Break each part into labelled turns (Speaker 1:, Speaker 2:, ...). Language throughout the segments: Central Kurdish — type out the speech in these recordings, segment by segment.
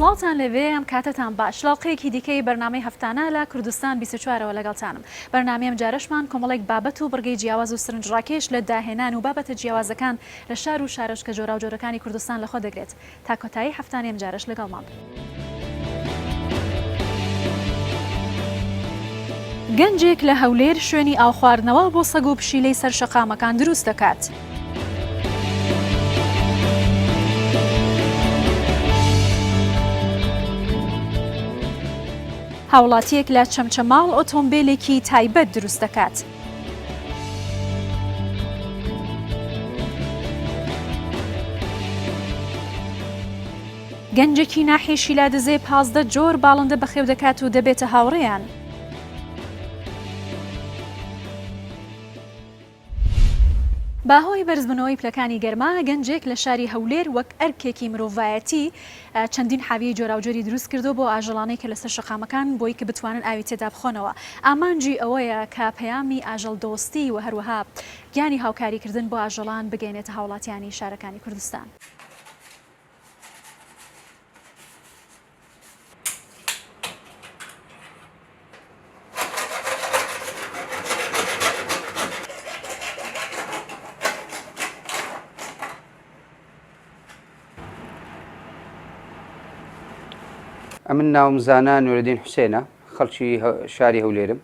Speaker 1: سڵاتان لەوێ ئەم کاتتان باش لاڵقەیەکی دیکەی بەرنامەی هەفتانە لە کوردستان 24ەوە لەگەڵتانم. بەرنامەیەم جارشمان کۆمەڵێک بابەت و بڕگەی جیاواز و سرنجڕاکێش لە داهێنان و بابەتە جیاوازەکان لە شار و شارۆچکە جۆرا و جۆرەکانی کوردستان لەخۆ دەگرێت. تا کۆتایی هەفتانەی ئەم جارش لەگەڵمان بن. گەنجێک لە هەولێر شوێنی ئاو خواردنەوە بۆ سەگ و پشیلەی سەر شەقامەکان دروست دەکات. هاوڵاتیەک لە چەمچەماڵ ئۆتۆمبیلێکی تایبەت دروست دەکات. گەنجێکی ناحێشی لا دەزێ 15 جۆر باڵندە بەخێو دەکات و دەبێتە هاوڕێیان. باهۆی بەرزبوونەوەی پلەکانی گەرما گەنجێک لە شاری هەولێر وەک ئەرکێکی مرۆڤایەتی چەندین حاوی جۆراوجۆری دروست کردو بۆ ئاژەڵانەی کە لەسەر شەقامەکان بۆی کە بتوانن ئاوی تێدا بخۆنەوە. ئامانجی ئەوەیە کە پەیامی ئاژەڵ دۆستی و هەروەها گیانی هاوکاریکردن بۆ ئاژەڵان بگەێنێتە هاوڵاتیانی شارەکانی کوردستان.
Speaker 2: ئەمن ناوم زانا نورەدین حوسێنە، خەڵکی شاری هەولێرم.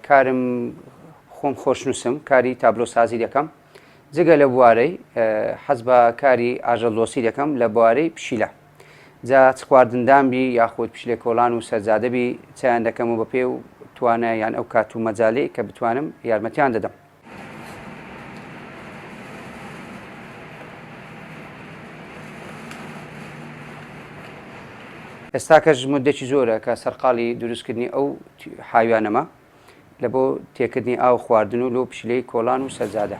Speaker 2: کارم خۆم خۆشنووسم، کاری تابلۆسازی دەکەم. جگە لە بوارەی حەز بە کاری ئاژەڵدۆسی دەکەم لە بوارەی پشیلە. جا چ خواردندانبی یاخود پشیلە کۆڵان و سەرجادەبی چیان دەکەم و بەپێ و توانە یان ئەو کات و مەجاالەی کە بتوانم یارمەتیان دەدەم. ئێستا کەش مدەی زۆرە کە سەرقاڵی دروستکردنی ئەو حاویانەمە لە بۆ تێکردنی ئاو خواردن و لۆ پشیلەی کۆڵان و سەرجادە.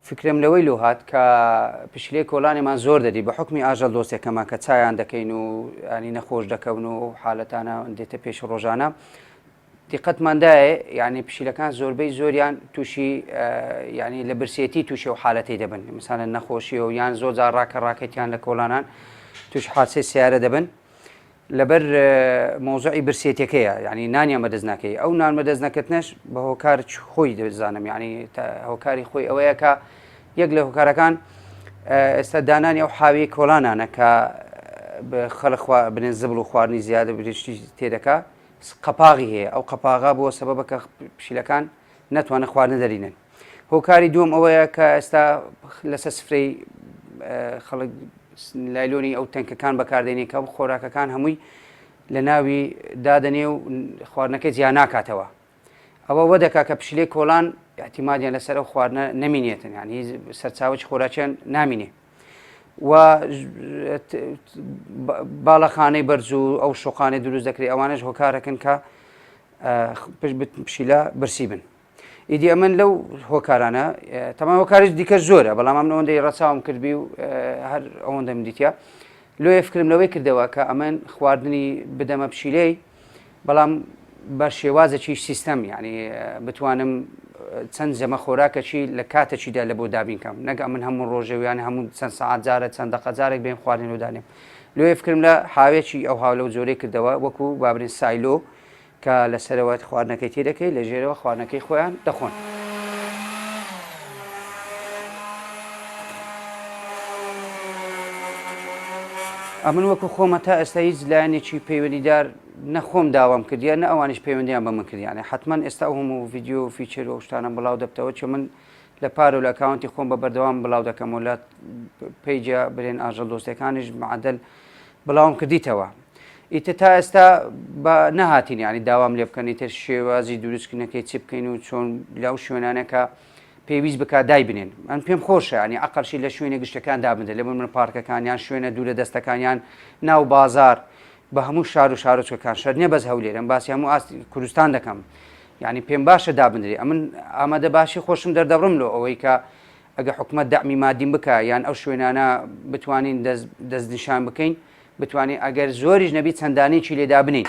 Speaker 2: فکرم لەوەی لۆ هات کە پشیلەی کۆڵانێمان زۆر دەدی بە حکمی ئاژەڵ دۆستێکەمان کە چایان دەکەین و ینی نەخۆش دەکەون و حالەتانە دێتە پێش ڕۆژانە. دیقەتماندایە یعنی پشیلەکان زۆربەی زۆریان تووشی ینی لە برسێتی تووشی و حالەتی دەبن، مثالە نەخۆشی و یان زۆر جار ڕاکەڕاکەتیان لە کۆڵانان توش حادسەی سیارە دەبن لەبەر مۆزوعی برسێتەکەیە، ینی نانیان بەدەست ناکەی. ئەو نان بەدەست نەکردنش بە هۆکار خۆی دەزانم، ینی هۆکاری خۆی ئەوەیە کە یەک لە هۆکارەکان ئێستا دانانی ئەو حاوی کۆڵانانە کە خەڵک بنێن زبڵ و خواردنی زیادە برشتی تێدەکا قەپاغی هەیە، ئەو قەپاغا بۆ سەبەبە کە پشیلەکان نەتوانە خواردن دەرینن. هۆکاری دووەم ئەوەیە کە ئێستا لەسەر سفرەی خەڵک لایلۆنی ئەو تەنکەکان بەکاردێنێ کە خۆراکەکان هەمووی لە ناوی دادەنێ و خواردنەکەی جیان ناکاتەوە. ئەوە وەدەکا کە پشیلەی کۆڵان احتیمادیان لەسەر ئەو خواردنە نەمینێتن، ینی سەرچاوی خۆراکیان نامینێ. و باڵەخانەی بەرز و ئەو شۆقانەی دروست دەکرێت ئەوانش هۆکارەکەن کە پشیلە برسی بن. ئیدی ئەمن لەو هۆکارانە تەمان هۆکارش دیکە زۆرە، بەڵام ئەم ئەوەندەی ڕەچاوم کردبی و هەر ئەوەندەم دیتە لۆ فکرم لەوەی کردەوە کە ئەمن خواردنی بدەمە پشیلەی، بەڵام بە شێوازێکی سیستەم، ینی بتوانم چەند زەمە خۆراکەچی لە کاتێکیدا لە بۆ دابینکەم، نەگە من هەموو ڕۆژەویان هەموو چەند سەعات جارە چەند دەقەجارێک بێن خواردن و دانێم. لۆ فکرم لە حاوێکی ئەو هاولە و جۆرەی کردەوە وەکو بابرین سایلۆ کە لەسەرەوە خواردنەکەی تێدەکەی لە ژێرەوە خواردنەکەی خۆیان دەخۆن. ئەمن وەکو خۆمە تا ئێستا هیچ لایەنێکی پەیوەندیدار نەخۆم داوام کردیان نە ئەوانش پەیوەندیان بە من کردیانە. حتمما ئێستا ئەو هەموو ڤیددیۆ و فیچەر و شتانم بڵاو دەبتەوە چ من لە پارە و لە ئەکاونتی خۆم بە بەردەوام بڵاو دەکەم و لە پەیجە برێن ئاژەڵ دۆستەکانیش معدل بڵاوم کردیتەوە. ئیتر تا ئێستا بە نەهاتین ینی داوام لێ بکەن ئیتر شێوازی دروستکردنەکەی چی بکەین و چۆن لەو شوێنانەکە پێویست بک دای بنێن. ئەم پێم خۆشە ینی ئەقەلشی لە شوێنە گشتەکان دابدە لە من پارکەکانیان شوێنە دوورە دەستەکانیان ناو بازار بە هەموو شار و شارۆچکەکان شەر نیە بەس هەولێرم باسی هەموو ئاستی کوردستان دەکەم. ینی پێم باشە دابدرێ. ئەمن ئامادە باشی خۆشم دەردەبڕم لۆ ئەوەی کە ئەگە حکومەت دەعمی مادیم بکە یان ئەو شوێنانە بتوانین دەستنیشان بکەین، بتوانین ئەگەر زۆریش نەبی چەندانێکی لێدا بنین.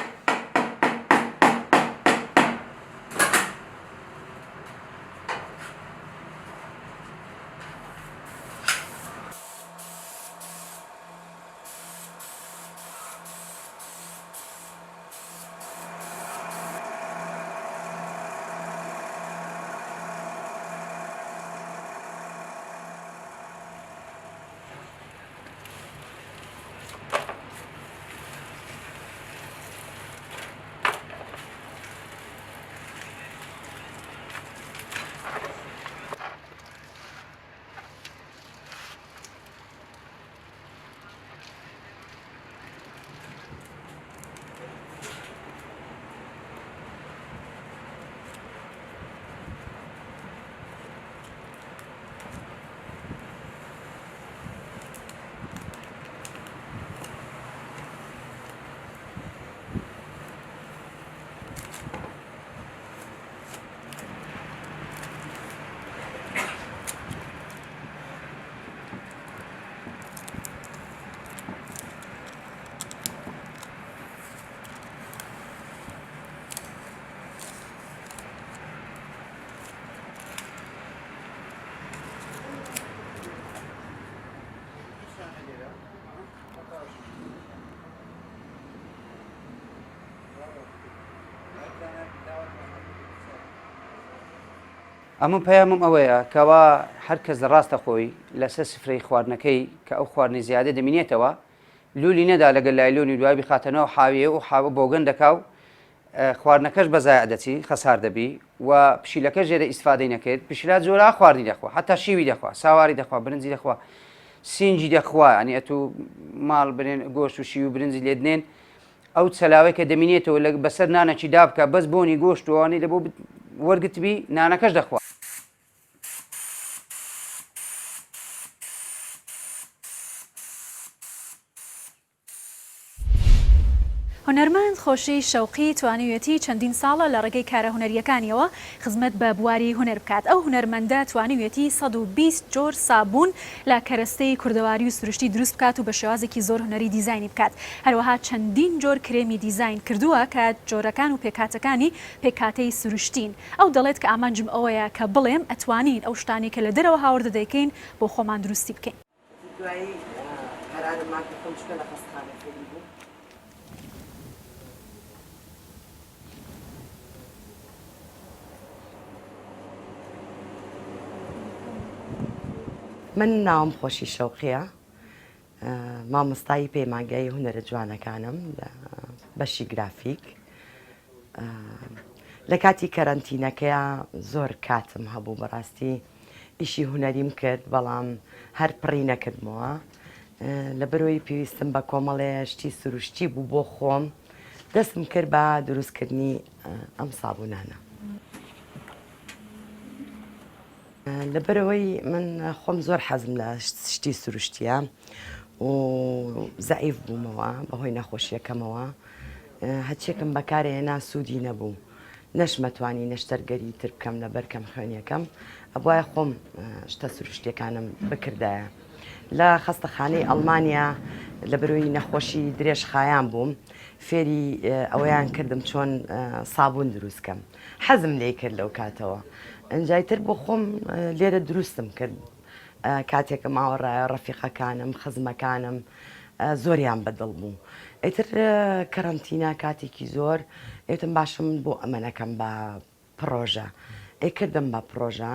Speaker 2: ئەمە پەیامم ئەوەیە کەوا هەر کەس ڕاستە خۆی لەسەر سفرەی خواردنەکەی کە ئەو خواردنی زیادە دەمینێتەوە لولی نەدا لەگەل لایلۆنی دوای بخاتەنەوە حاویە و حاوە بۆگەن دەکا و خواردنەکەش بەزای دەچی خەسار دەبی و پشیلەکە ژێرە ئیسفادەی نەکرد پشیلا جۆرا خواردنی دەخوا حتا شیوی دەخوا ساواری دەخوا برنجی دەخوا سینجی دەخوا ئەنی ئەتو ماڵ برێن گۆشت و شی و برنجی لێدنێن ئەو چەلاوەی کە دەمینێتەوە لە بەسەر نانەکی دابکە بەس بۆنی گۆشت وانەی لە بۆ وەرگتبی نانەکەش دەخوا.
Speaker 1: هونەرمەند خۆشەی شەوقی توانیوێتی چەندین ساڵە لە ڕێگەی کارە هونەریەکانیەوە خزمەت بە بواری هونەر بکات. ئەو هونەرمەندە توانیوێتی 120 جۆر سابوون لە کەرەستەی کوردەواری و سروشتی دروست بکات و بە شێوازێکی زۆر هونەری دیزاینی بکات. هەروەها چەندین جۆر کرێمی دیزاین کردووە کە جۆرەکان و پێکاتەکانی پێکاتەی سروشتین. ئەو دەڵێت کە ئامانجم ئەوەیە کە بڵێم ئەتوانین ئەو شتانی کە لە دەرەوە هاوردە دەکەین بۆ خۆمان دروستی بکەین.
Speaker 3: من ناوم خۆشی شەوقیە مامۆستایی پەیمانگەی هونەرە جوانەکانم لە بەشی گرافیک لە کاتی کەرەنتینەکەیە زۆر کاتم هەبوو بەڕاستی ئیشی هونەریم کرد بەڵام هەر پڕی نەکردمەوە لە بەرۆی پێویستم بە کۆمەڵێ شتی سروشتی بوو بۆ خۆم دەستم کرد بە دروستکردنی ئەم سابوونانە. لەبەرەوەی من خۆم زۆر حەزم لە شتی سروشتیە و زەعیف بوومەوە بەهۆی نەخۆشیەکەمەوە هەچێکم بەکارهێنا سوودی نەبوو نەشمەتوانی نەشتەرگەری تر بکەم لەبەر کەم خوێنیەکەم ئەوایە خۆم شتە سروشتیەکانم بکردایە لە خەستەخانەی ئەڵمانیا لە بەرۆی نەخۆشی درێژ خایان بووم فێری ئەوەیان کردم چۆن سابوون دروستکەم حەزم لێ کرد لەو کاتەوە ئەنجایتر بۆ خۆم لێرە دروستم کرد کاتێکە ماوەڕایە ڕەفیقەکانم خزمەکانم زۆریان بەدڵ بوو ئیتر کەرەنتینە کاتێکی زۆر ئێتم باشم بۆ ئەمەنەکەم بە پرۆژە کردم بە پرۆژە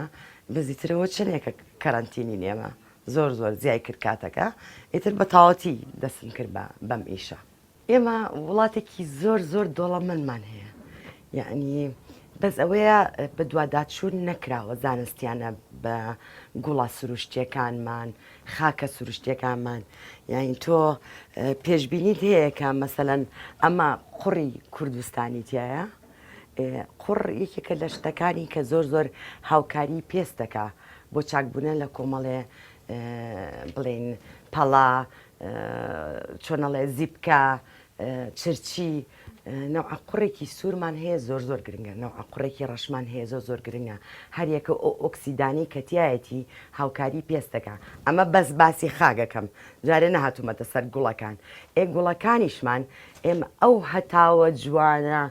Speaker 3: بەزیترەوە چنێکە کەرەنتینی نێمە زۆر زۆر زیای کرد کاتەکە ئیتر بە تاوەتی دەستم کرد بەم ئیشە ئێمە وڵاتێکی زۆر زۆر دۆڵەمەندمان هەیە یعنی بەس ئەوەیە بە دوواداچوون نەکراوە زانستیانە بە گوڵە سروشتیەکانمان خاکە سروشتیەکانمان یعنی تۆ پێشبینیت هەیە کە مەسەلەن ئەمە قوڕی کوردستانی تایە قوڕ یەکێکە لە شتەکانی کە زۆر زۆر هاوکاری پێست دەکا بۆ چاکبوونە لە کۆمەڵێ بڵێن پەڵا چۆنەڵێ زیبکە چرچی نەوع قوڕێکی سوورمان هەیە زۆر زۆر گرنگە نەوع قوڕێکی ڕەشمان هەیە زۆر زۆر گرنگە هەر یەکە ئۆکسیدانی کەتیایەتی هاوکاری پێستەکە ئەمە بەس باسی خاگەکەم جارێ نەهاتوومەتە سەر گوڵەکان گوڵەکانیشمان ئێمە ئەو هەتاوە جوانە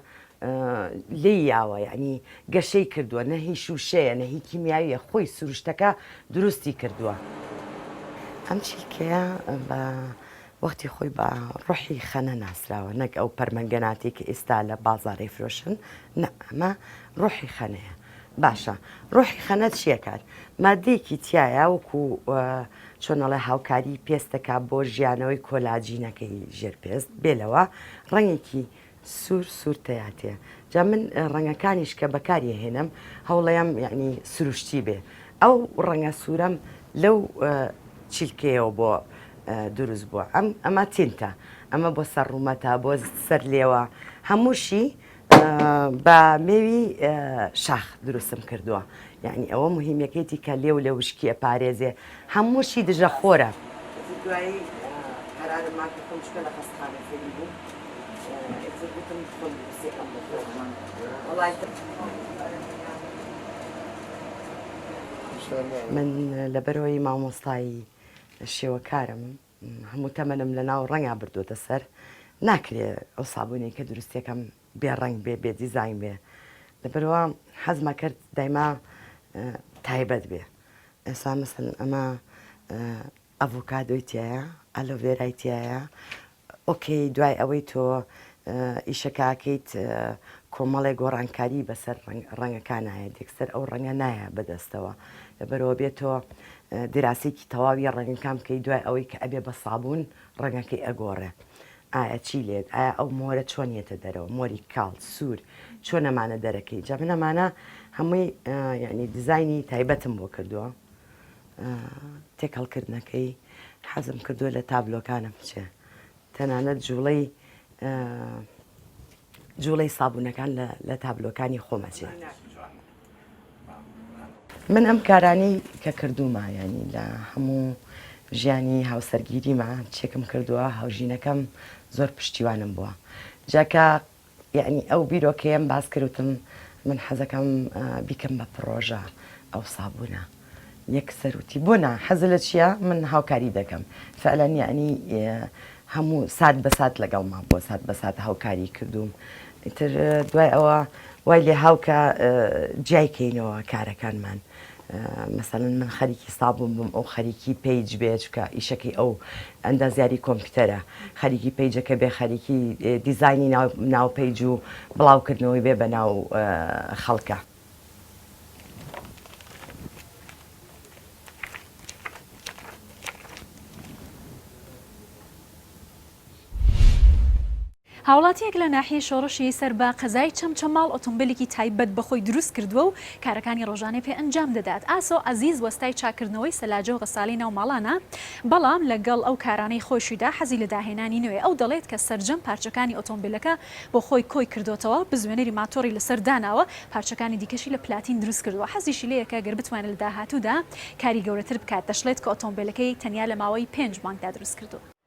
Speaker 3: لێیاوە یعنی گەشەی کردووە نەهی شوشەیە نەهی کیمیاویە خۆی سروشتەکە دروستی کردووە ئەم چیکەیە بە وەختی خۆی بە ڕۆحی خەنە ناسراوە نەک ئەو پەرمەنگەناتی کە ئێستا لە بازاڕی فرۆشن نە ئەمە ڕۆحی خەنەیە باشە ڕۆحی خەنە چیەکات مادەیەکی تایە وەکو چۆنەڵێ هاوکاری پێستەکە بۆ ژیانەوەی کۆلاجینەکەی ژێرپێست بێلەوە ڕەنگێکی سوور تەیاتێ جا من ڕەنگەکانیش کە بەکاری هێنم هەوڵەیەم یعنی سروشتی بێ ئەو ڕەنگە سوورەم لەو چیلکەیەوە بۆ دروست بووە ئەمە تینتە ئەمە بۆ سەر ڕوومەتە بۆ سەر لێوە هەمووشی بە مێوی شاخ دروستم کردووە یعنی ئەوە مهمەکەیەتی کە لێو لە وشکیە پارێزێ هەمووشی دژە خۆرە دوایی قەرارماکە خۆم شکە لە خەستخانە فێری بوو گوتم خۆم سێکەم بۆ خۆمان وەڵای من لەبەرەوەی مامۆستایی شێوەکارم هەموو تەمەنم لە ناو ڕەنگا بردوۆتە سەر ناکرێت ئەو سابوونەی کە دروستەکەم بێ ڕنگ بێ بێ دیزاین بێ لەبەرەوە حەزمە کرد دایما تایبەت بێ ئێستا مەسەن ئەمە ئەڤۆکادۆی تایە ئەلۆڤێرای تایە ئۆکەی دوای ئەوەی تۆ ئیشەکەکەیت کۆمەڵێک گۆڕانکاری بەسەر ڕەنگەکان نایە دێکسەر ئەو ڕەنگە نایە بەدەستەوە لەبەرەوە بێتەوە دراسێکی تەواوی ڕەنگەکان بکەی دوای ئەوەی کە ئەبێ بە سابوون ڕەنگەکەی ئەگۆڕێ ئایا چی لێت ئایا ئەو مۆرە چۆنیێتە دەرەوە مۆری کاڵ سوور چۆن ئەمانە دەرەکەی جا من ئەمانە هەمووی یعنی دیزایانی تایبەتم بۆ کردووە تێکەڵکردنەکەی حەزم کردووە لە تابلۆکانم بچێ تەنانەت جوڵەی سابوونەکان لە تابلۆکانی خۆمەچێت من ئەم کارانەی کە کردومە ینی لە هەموو ژیانی هاوسەرگیریمە چێکم کردووە هاوژینەکەم زۆر پشتیوانم بووە جاکە یعنی ئەو بیرۆکەیەم باس کردوتم من حەزەکەم بیکەم بە پرۆژە ئەو سابوونە یەک سەروتی بۆنا حەزە لە چییە من هاوکاری دەکەم فعلەن یعنی هەموو سات بە سات لەگەڵما بۆ سات بە سات هاوکاری کردوم ئیتر دوای ئەوە وای لێ هاوکە جیایکەینەوە کارەکانمان مثلەن من خەریکی سابوون بم ئەو خەریکی پیج بێت کە ئیشەکەی ئەو ئەندازیاری کۆمپیوتەرە خەریکی پیجەکە بێ خەریکی دیزایانی ناو پیج و بڵاوکردنەوەی بێ بە ناو خەڵکە
Speaker 1: هاوڵاتیەک لە ناحیە شۆڕشی سەر بە قەزای چەمچەماڵ ئۆتۆمبیلێکی تایبەت بەخۆی دروست کردووە و کارەکانی ڕۆژانەی پێ ئەنجام دەدات ئاسۆ ئەزیز وەستای چاکردنەوەی سەلاجە و غەساڵی ناو ماڵانە بەڵام لەگەڵ ئەو کارانەی خۆشیدا حەزی لە داهێنانی نوێ ئەو دەڵێت کە سەرجەم پارچەکانی ئۆتۆمبیلەکە بۆ خۆی کۆی کردوتەوە بزوێنەری ماتۆری لەسەر داناوە پارچەکانی دیکەشی لە پلاتین دروست کردووە حەزیشی لەیەکە گەر بتوانێت لە داهاتوودا کاری گەورەتر بکات دەشڵێت کە ئۆتۆمبیلەکەی تەنیا لە ماوەی 5 مانگدا دروست کردووە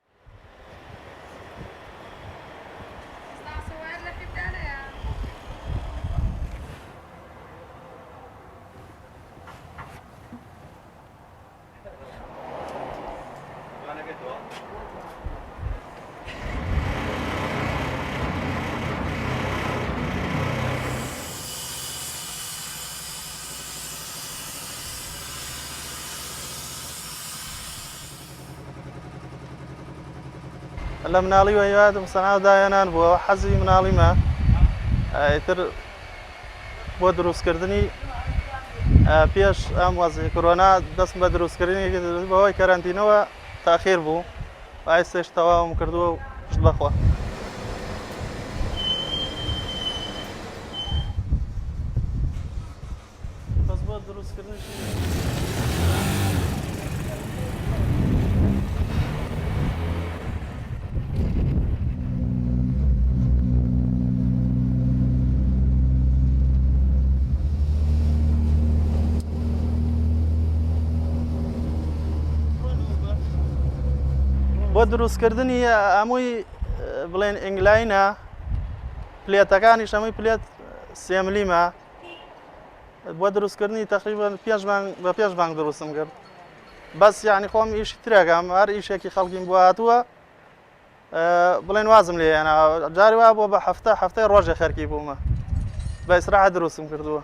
Speaker 4: لە مناڵی وەیادم سەناودایەنان بووە حەزی مناڵیمە ئیتر بۆ دروستکردنی پێش ئەم وەزعی کۆرۆنا دەست بە دروستکردنی بەهۆی کەرەنتینەوە تاخیر بوو ئایستێش تەواوم کردووە و شت بەخوا بەس بۆ دروستکردنی بۆ دروستکردنی هەمووی بڵێن ئینگلاینە پلێتەکانیش هەمووی پلێت 3 ملیمە بۆ دروستکردنی تقریبان بە 5 مانگ دروستم کرد بەس یعنی خۆم ئیشی ترێکم هەر ئیشێکی خەڵکیم بۆ هاتووە بڵێن وازم لێیانە جاری وا بۆ بە هەفتەی ڕۆژێ خەرکی بوومە بە ئیسراحەت دروستم کردووە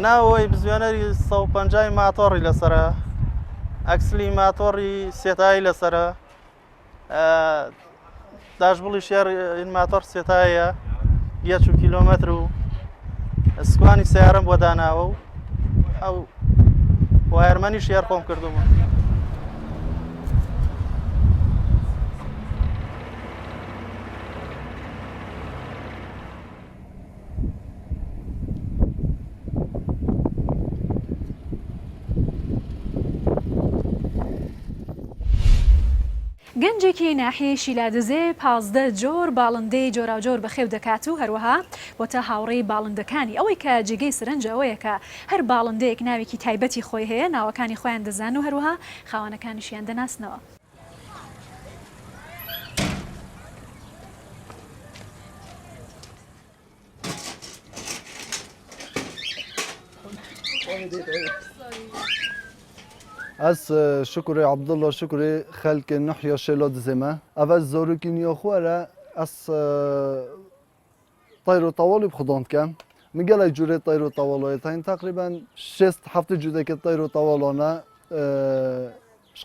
Speaker 4: ناوەی بزوێنەری 150 ماتۆڕی لەسرە ئەکسلی ماتۆڕی سێتایی لەسرە داشبڵی شێر این ماتۆر سێتایە 1 کیلۆمەتر و سکوانی سیارم بۆ داناوە و ئەو وایەرمەنی شێر خۆم کردومە
Speaker 1: گەنجێکی ناحیەی شیلادزێ 15 جۆر باڵندەی جۆراوجۆر بەخێو دەکات و هەروەها بۆتە هاوڕێی باڵندەکانی ئەوەی کە جێگەی سرنجە ئەوەیە کە هەر باڵندەیەک ناوێکی تایبەتی خۆی هەیە ناوەکانی خۆیان دەزان و هەروەها خاوەنەکانیشیان دەناسنەوە
Speaker 5: از شکر عبدالله شکر خلق نحیا شلاد زمه اول زاروکی نیاخواره از طیر و طوالی بخداند کم میگه لی جوره طیر و طوالای تا این تقریبا 6-7 جوده که طیر و طوالانه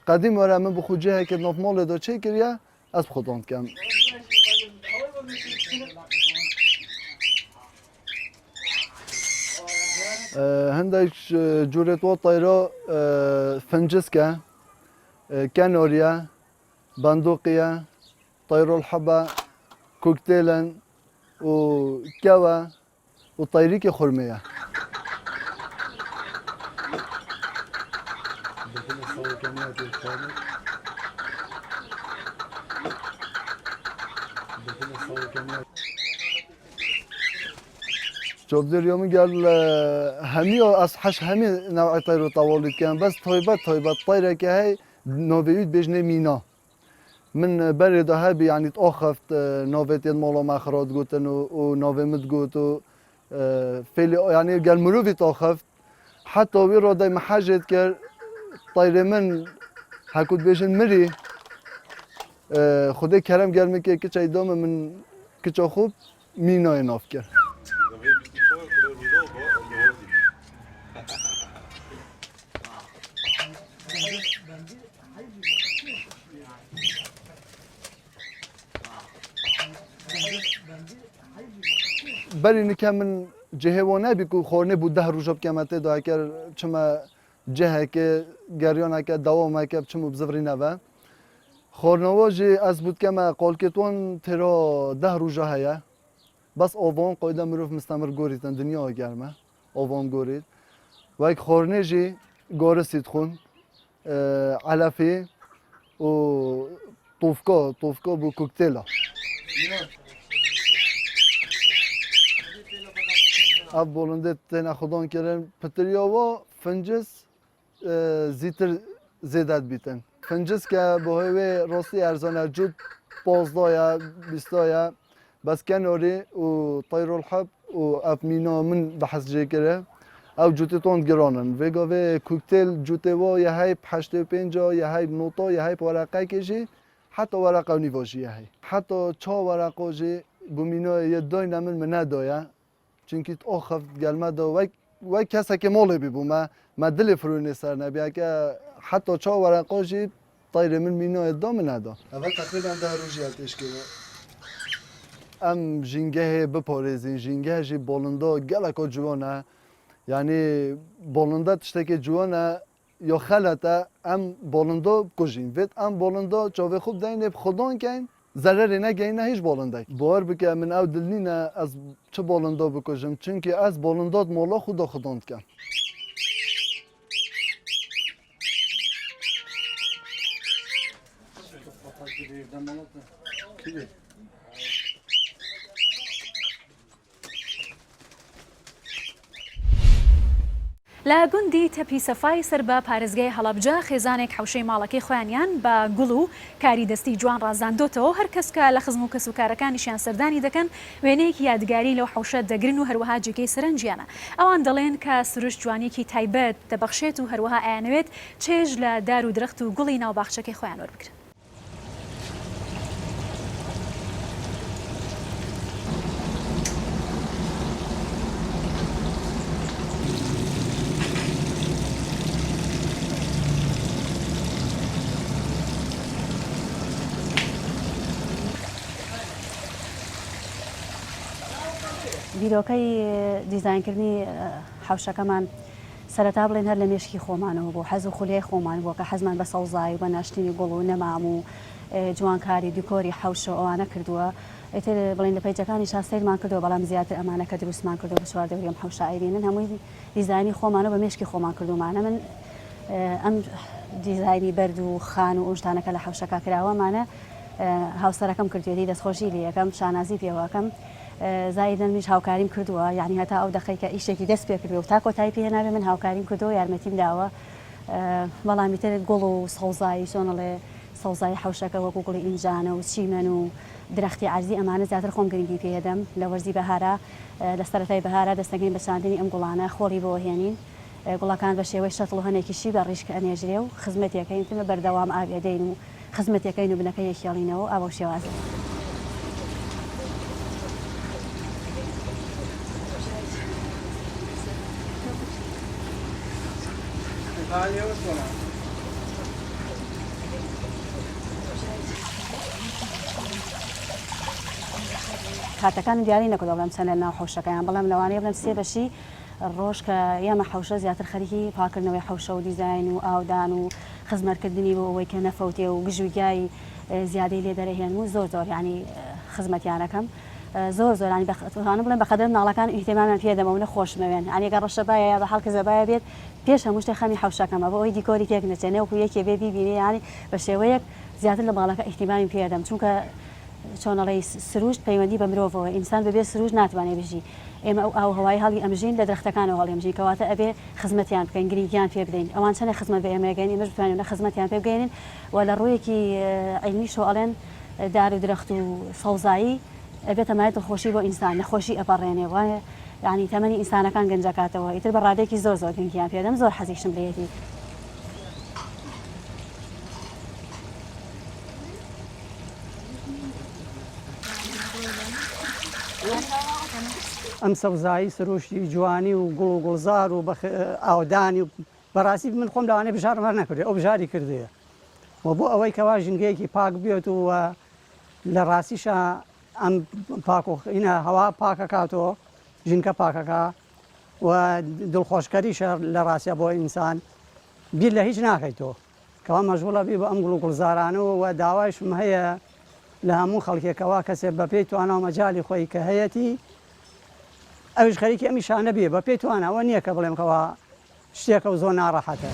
Speaker 5: قدیم وره من بخود جهه که نفمال دا چه کریه از بخداند کم هندش جوره تو طیرا فنجس که کناریه بندوقیه طير الحبة كوكتيلا وكوا وطيريكي خرمية شوف دير يومي قال همي أصحش همي نوع طير طوالي كان بس طيبة طيرة كهي نوفيود بيجني مينا من برد هابي يعني تأخفت نوفيتين مولا مخرات قوتن ونوفي متقوت فيلي يعني قال مروفي تأخفت حتى ويرو داي محاجد كر طير من هكوت بيجن مري خدي كلام قال مكي كيش ايدام من كيش خوب مينا يناف كر بری نکم من جهوانه بیکو خورنه بود 10 روز بکمته دا اگر چما جه که گریان که دوام که چمو بزوری نوه خورنواجی از بود که ما قالکتون ترا 10 روز هیا بس آوان قایده مروف مستمر گوریدن دنیا گرمه آوان گورید و یک خورنه جی گارسید خون علفی و طوفکا بو کوکتیلا اب بولنده تن خودان کردن پتریا و فنجس زیتر زیادت بیتن فنجس که با هوی راستی ارزانه جود 15 یا 20 یا بس کناری و طیر الحب و افمینا من بحث جکره او جوتی تون گرانن وگا و کوکتل جوتی و یه های 85 یه های نوتا یه های ورقه کشی حتی ورقه نیواجی یه های حتی چا ورقه جی بومینا یه دای نمن من ندایا چونکی تو آخر گلمه دا و کسی که مالی بیبو ما دل فرونی سر نبیا که حتی چا ورقه جی طیر من مینا ادام ندا اول تقریبا 10 روزی اتش کرد ام جنگه بپارزین جنگه جی بالندا گلکا جوانه یعنی بالندا تشتکی جوانه یا خلطه ام بالندا کجین وید ام بالندا چاوه خوب دینه خودان کن ضرری نگینه هیچ بالنده باور بکه من او دل نینه از چه بالندا بکشم چونکه از بالندات مولا خدا خداند کن
Speaker 1: لە گوندی تەپی سەفای سەر بە پارێزگای هەڵەبجە خێزانێک حوشەی ماڵەکەی خۆیانیان بە گوڵ و کاری دەستی جوان ڕازاندۆتەوە هەر کەس کە لە خزم و کەسوکارەکانیشیان سەردانی دەکەن وێنەیەکی یادگاری لەو حوشە دەگرن و هەروەها جێگەی سەرنجیانە ئەوان دەڵێن کە سروش جوانێکی تایبەت دەبەخشێت و هەروەها ئەیانەوێت چێژ لە دار و درەخت و گوڵی ناوباخچەکەی خۆیان وەربگرن.
Speaker 6: بیرۆکەی دیزاینکردنی حوشەکەمان سەرەتا بڵێن هەر لە مێشکی خۆمانەوە بۆ حەز و خولەی خۆمان بۆ کە حەزمان بە سەوزای و بە ناشتنی گوڵ و نەمام و جوانکاری دیکۆری حوشە ئەوانە کردووە ئیتر بڵێن لە پەیجەکانی شاستەیرمان کردەوە بەڵام زیاتر ئەمانەکە دروستمان کردو بە چواردەوری ئەم حوشە ئایبینن هەمووی دیزاینی خۆمانەوە بە مێشکی خۆمان کردومانە من ئەم دیزاینی بەرد و خان و ئەوشتانەکە لە حوشەکە کراوەمانە هاوسەرەکەم کردوێتی دەستخۆشی لێ یەکەم شانازی پێوەکەم زایدن میش هاوکاریم کردووە یعنی هەتا ئەو دقیقە ئیشێکی دەست پێ کردو و تا کۆتایی پێهێنابێ من هاوکاریم کردەوە یارمەتیم داوە بەڵامی تر گوڵ و سەوزایی چۆنەڵێ سەوزای حوشەکە وەکو گوڵی ئینجانە و چیمەن و درەختی عەرزی ئەمانە زیاتر خۆم گرنگی پێدەم لە وەرزی بەهارە لە سەرەتای بەهارە دەستەکەین بە چاندنی ئەم گوڵانە خۆڵی بۆ هێنین گوڵەکان بە شێوەی شەتڵ و هەنێکیشی بە ڕیشکە ئەنێژرێ و خزمەتەکەین تمە بەردەوام ئاوێدەین و خزمەتەکەین و بنەکە یەکێڵینەوە ئاوە شێوازە. کاتەکان دیاری نەکرد بڵێم چەند لە ناو حەوشەکەیان بەڵام لەوانەیە بڵێم سێ بەشی ڕۆژ کە ئێمە حەوشە زیاتر خەریکی پاکردنەوەی حەوشە و دیزاین و ئاودان و خزمەتکردنی بۆ ئەوەی کە نەفەوتێ و گژوگای زیادەی لێ دەرەهێن و زۆر ینی خزمەتیانەکەم زۆر زۆرانی بەخانە بڵێن بەقەدر ناڵەکان ئیحتیمامیان پێدەمە و نەخۆشمەوێن ئەنێگە ڕەشەبایە بە حەڵکە زەبایە بێت پێش هەموو شتێک خەمی حەوشەکەمە بۆ ئەوی دیکۆری تێک نەچێنێ وەکو یەکێ بێ بیبینێ ینی بە شێوەیەک زیاتر لە باڵەکە ئیحتیمامی پێدەم چونکە چۆنەڵی سروشت پەیوەندی بە مرۆڤەوە ئینسان بەبێ سروش ناتوانێت بژی ئێمە ئەو هەوای هەڵی ئەمژین لە درەختەکانەوە هەڵێمژی کەواتە ئەبێ خزمەتیان بکەین گرنگیان پێ بدەین ئەوان چەنە خزمەت بە ئێمەگەین ئێمەش بتوانین خزمەتیان پێ بگەین و لە ڕوویەکی عینی شۆ ئەڵێن دار و درەخت و سەوزایی ئەبێتە مای دڵخۆشی بۆ ئینسان نەخۆشی ئەپەڕێنێ وایە یعنی تەمەنی ئینسانەکان گەنجەکاتەوە ئیتر بە ڕادێکی زۆر زۆر گرنگیان پێدەم زۆر حەزیشم لێتی.
Speaker 7: ئەم سەوزایی سروشتی جوانی و گوڵ و گوڵزار و ئاودانی و بەڕاستی من خۆم لەوانەیە بژارم هەر نەکردێ ئەو بژاری کردویە و بۆ ئەوەی کەوا ژنگەیەکی پاک بێت و لە ڕاستیشە ئەم پاکۆخینە هەوا پاکەکاتەوە ژینکە پاکەکە و دڵخۆشکەریشە لە ڕاستیە بۆ ئینسان بیر لە هیچ ناکەیتەوە کەوا مەژغوڵە بێ بە ئەم گوڵ و گوڵزارانەوە و داوایشم هەیە لە هەموو خەڵکێکەوە کەسێ بە پێی توانەوە مەجای خۆی کە هەیەی ئەوش خەریکی ئەمی شانە بێ بە پێی توانەوە نییە کە بڵێم کەەوە شتێکە و زۆر ناڕەحەتە.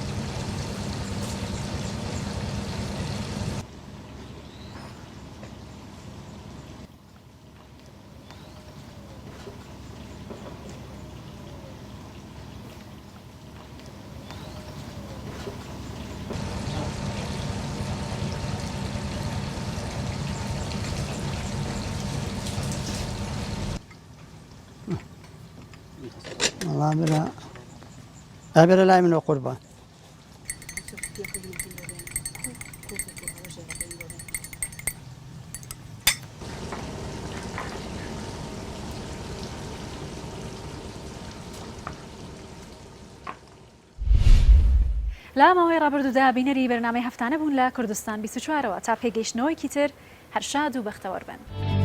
Speaker 7: ئەبێرە لای منەوە قوربان.
Speaker 1: لا ماوەی ڕابردوودا بینەری بەرنامەی هەفتانە بوون لە کوردستان 24ەوە تا پێگەیشتنەوەیکی تر هەر شاد و بەختەوەربن.